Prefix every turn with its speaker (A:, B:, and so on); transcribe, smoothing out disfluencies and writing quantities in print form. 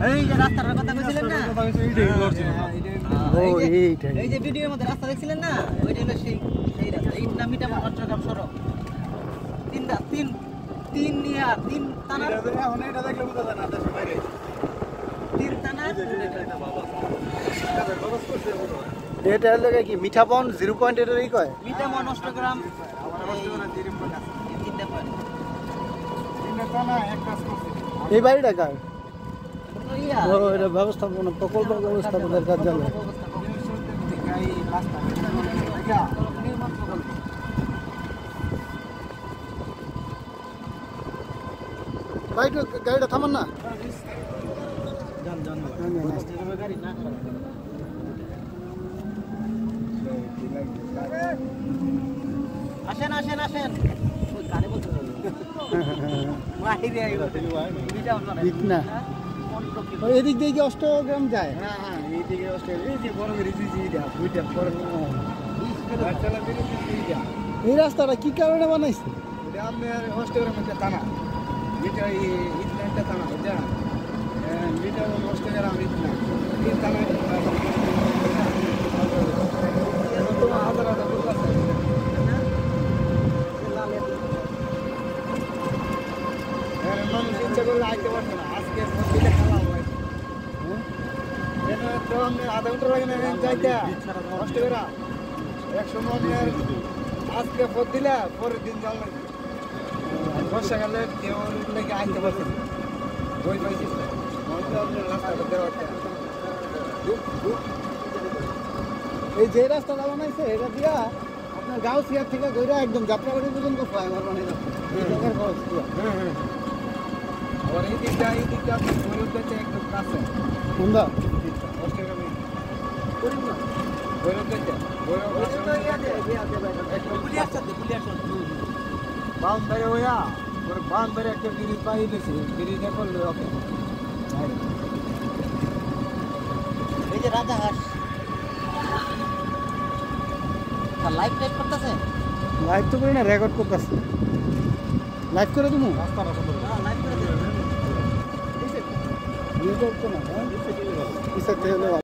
A: এই যে রাস্তার কথা কইছিলেন না এই যে ভিডিওর মধ্যে রাস্তা দেখছিলেন না ওইটা হলো সেই রাস্তা এইটা মিটামা চট্টগ্রাম সড়ক তিন থানার এখন এটা দেখলে বোঝা যায় না দেশের বাইরে তিন থানার
B: এটা হলো কি মিঠাপন 0 পয়েন্ট এটারই কয়
A: মিটামা চট্টগ্রাম আবার চট্টগ্রাম 0 পয়েন্ট আছে তিনটা পয়েন্ট তিনটা থানা এক কাজ করছে
B: এই বাড়িটা কার ও এটা ব্যবস্থাপনা প্রকল্প ব্যবস্থাপনার কার্যালয় ভাই গাড়িটা থামান না
A: আসেন আসেন আসেন
B: এদিক দিয়ে কি অষ্টগ্রাম যায় এইদিকে এই রাস্তাটা কি কারণে বানাইছে
A: আপনার অষ্টগ্রামের থানা যেটা ইটল্যান্ডটা থানা বুঝছেন যেটা অষ্টগ্রাম ইটল্যান্ড এই থানায় মানুষ ইচ্ছা করলে আইতে পারছে না আজকে মন্দিরে খেলা হয় তো আমি আধা ঘন্টা লাগে না যাইতে অষ্টগ্রাম 100 মনের আজকে ভোট দিলে পরের দিন যাওয়া লাগবে বর্ষাকালে কেউ লেগে আইতে পারছে না বই পাইছিস না রাস্তাটা দেওয়াটা
B: এই যে রাস্তাটা বানাইছে এটা দিয়া আপনার গাঁও সিয়ার থেকে গইরা একদম যাত্রাবাড়ি পর্যন্ত পায় আমার মানে
A: আবার এই দিকটা ভৈরবগঞ্জে একদম কাছে
B: কোনটা
A: অষ্টগ্রামে
B: করিম না
A: ভৈরবগঞ্জে বাউন্ডারি হইয়া পরে বাউন্ডারি একটা ব্রিজ পাই দিয়েছি ব্রিজটা করলে ওকে এই যে রাজাহাঁস লাইভ করতেছে
B: লাইভ তো করি না রেকর্ড করতেছে লাইভ করে তুমি
A: রাস্তাটা সুন্দর লাইভ করে
B: ইয়ে করতো না